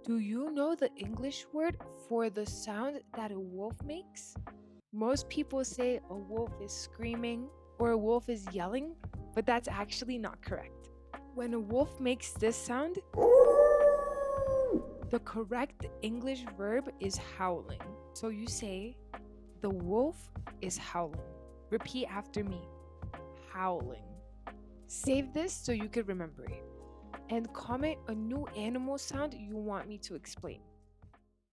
Do you know the English word for the sound that a wolf makes? Most people say a wolf is screaming or a wolf is yelling, but that's actually not correct. When a wolf makes this sound, the correct English verb is howling. So you say, the wolf is howling. Repeat after me, howling. Save this so you could remember it. And comment a new animal sound you want me to explain.